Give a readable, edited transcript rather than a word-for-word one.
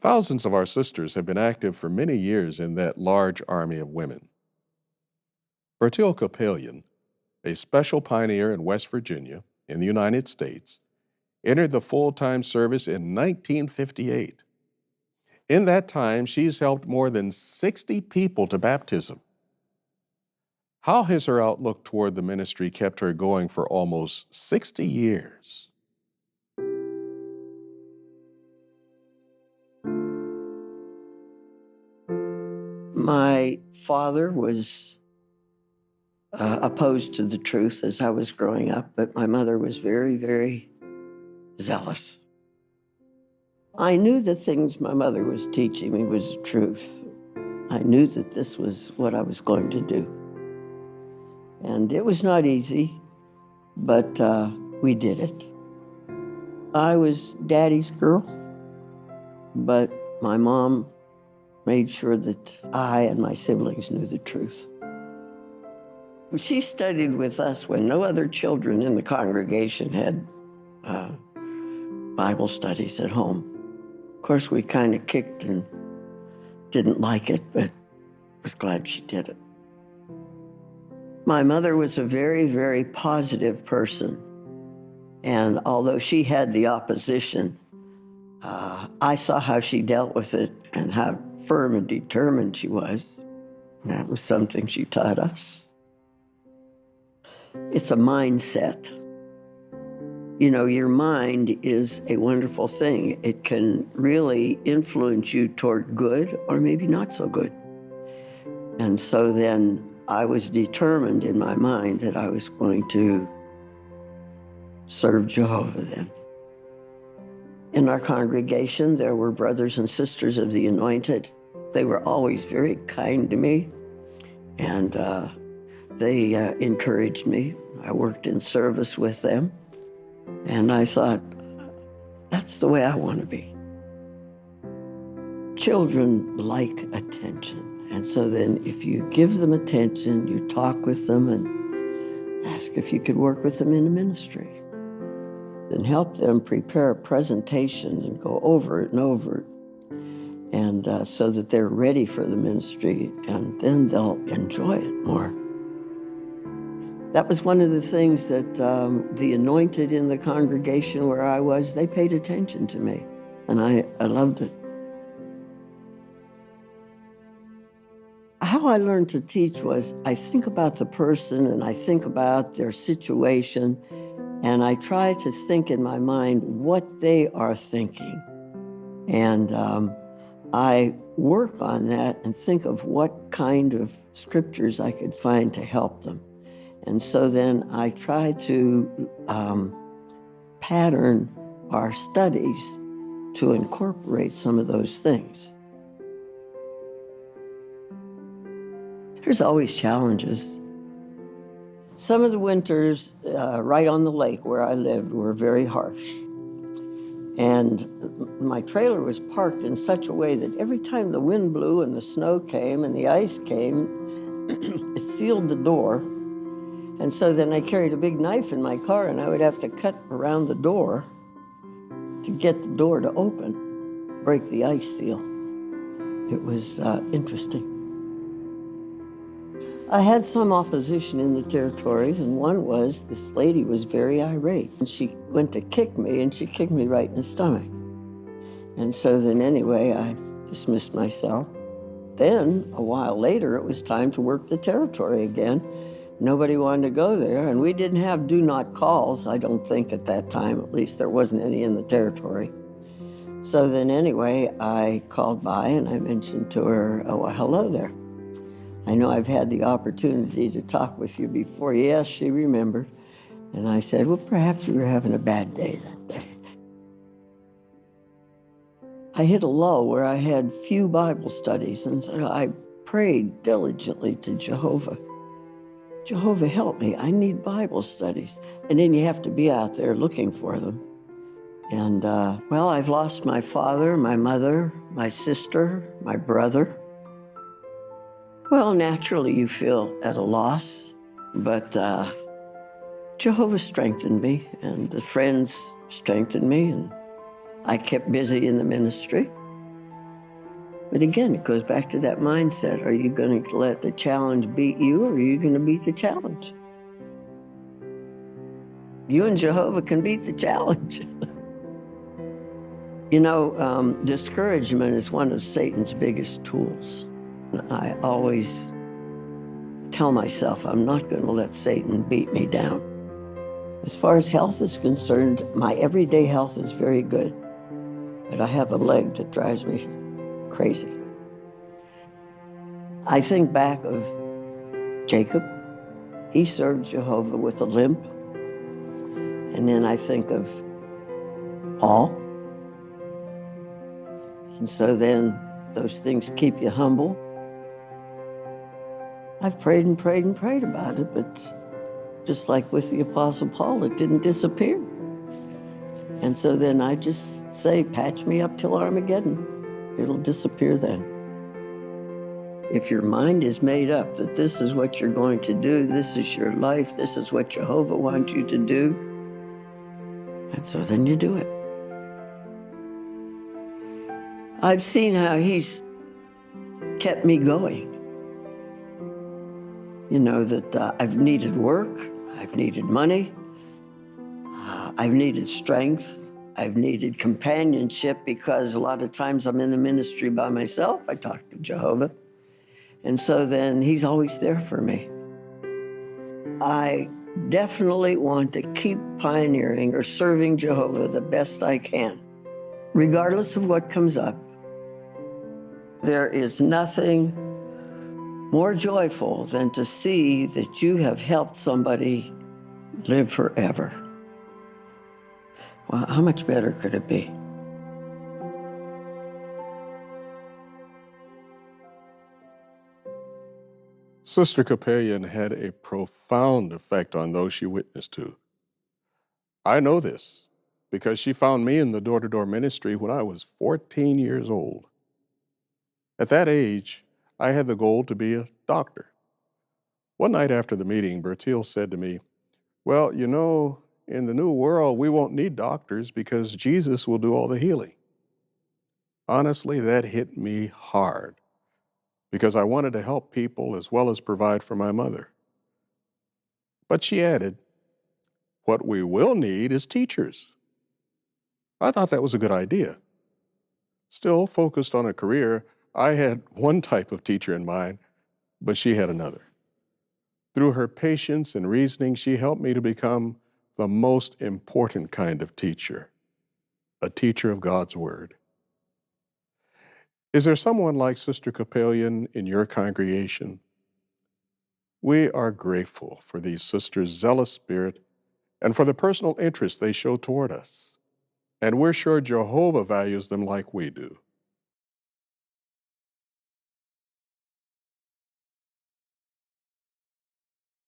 Thousands of our sisters have been active for many years in that large army of women. Bertil Kapelian, a special pioneer in West Virginia in the United States, entered the full-time service in 1958. In that time, she's helped more than 60 people to baptism. How has her outlook toward the ministry kept her going for almost 60 years? My father was opposed to the truth as I was growing up, but my mother was very, very zealous. I knew the things my mother was teaching me was the truth. I knew that this was what I was going to do. And it was not easy, but we did it. I was Daddy's girl, but my mom made sure that I and my siblings knew the truth. She studied with us when no other children in the congregation had Bible studies at home. Of course, we kind of kicked and didn't like it, but was glad she did it. My mother was a very, very positive person. And although she had the opposition, I saw how she dealt with it and how firm and determined she was. That was something she taught us. It's a mindset. You know, your mind is a wonderful thing. It can really influence you toward good or maybe not so good. And so then I was determined in my mind that I was going to serve Jehovah then. In our congregation, there were brothers and sisters of the Anointed. They were always very kind to me, and they encouraged me. I worked in service with them, and I thought, that's the way I want to be. Children like attention, and so then if you give them attention, you talk with them and ask if you could work with them in the ministry. Then help them prepare a presentation and go over it and over it, and so that they're ready for the ministry, and then they'll enjoy it more. That was one of the things that the Anointed in the congregation where I was, they paid attention to me, and I loved it. How I learned to teach was I think about the person and I think about their situation, and I try to think in my mind what they are thinking. And I work on that and think of what kind of scriptures I could find to help them. And so then I try to pattern our studies to incorporate some of those things. There's always challenges. Some of the winters right on the lake where I lived were very harsh. And my trailer was parked in such a way that every time the wind blew and the snow came and the ice came, it sealed the door. And so then I carried a big knife in my car, and I would have to cut around the door to get the door to open, break the ice seal. It was interesting. I had some opposition in the territories, and one was this lady was very irate. And she went to kick me, and she kicked me right in the stomach. And so then anyway, I dismissed myself. Then, a while later, it was time to work the territory again. Nobody wanted to go there, and we didn't have do not calls, I don't think at that time, at least there wasn't any in the territory. So then anyway, I called by and I mentioned to her, oh, well, hello there. I know I've had the opportunity to talk with you before. Yes, she remembered. And I said, well, perhaps you were having a bad day that day. I hit a lull where I had few Bible studies, and so I prayed diligently to Jehovah. Jehovah, help me, I need Bible studies. And then you have to be out there looking for them. And well, I've lost my father, my mother, my sister, my brother. Well, naturally you feel at a loss, but Jehovah strengthened me, and the friends strengthened me, and I kept busy in the ministry. But again, it goes back to that mindset. Are you going to let the challenge beat you, or are you going to beat the challenge? You and Jehovah can beat the challenge. You know, discouragement is one of Satan's biggest tools. I always tell myself I'm not going to let Satan beat me down. As far as health is concerned, my everyday health is very good, but I have a leg that drives me crazy. I think back of Jacob. He served Jehovah with a limp. And then I think of Paul. And so then those things keep you humble. I've prayed and prayed and prayed about it, but just like with the Apostle Paul, it didn't disappear. And so then I just say, patch me up till Armageddon. It'll disappear then. If your mind is made up that this is what you're going to do, this is your life, this is what Jehovah wants you to do, and so then you do it. I've seen how he's kept me going. You know, that I've needed work, I've needed money, I've needed strength, I've needed companionship, because a lot of times I'm in the ministry by myself. I talk to Jehovah. And so then he's always there for me. I definitely want to keep pioneering or serving Jehovah the best I can, regardless of what comes up. There is nothing more joyful than to see that you have helped somebody live forever. Well, how much better could it be? Sister Capellion had a profound effect on those she witnessed to. I know this because she found me in the door-to-door ministry when I was 14 years old. At that age, I had the goal to be a doctor. One night after the meeting, Bertil said to me, "Well, you know, in the new world, we won't need doctors because Jesus will do all the healing." Honestly, that hit me hard because I wanted to help people as well as provide for my mother. But she added, "What we will need is teachers." I thought that was a good idea. Still focused on a career, I had one type of teacher in mind, but she had another. Through her patience and reasoning, she helped me to become the most important kind of teacher, a teacher of God's Word. Is there someone like Sister Capellion in your congregation? We are grateful for these sisters' zealous spirit and for the personal interest they show toward us. And we're sure Jehovah values them like we do.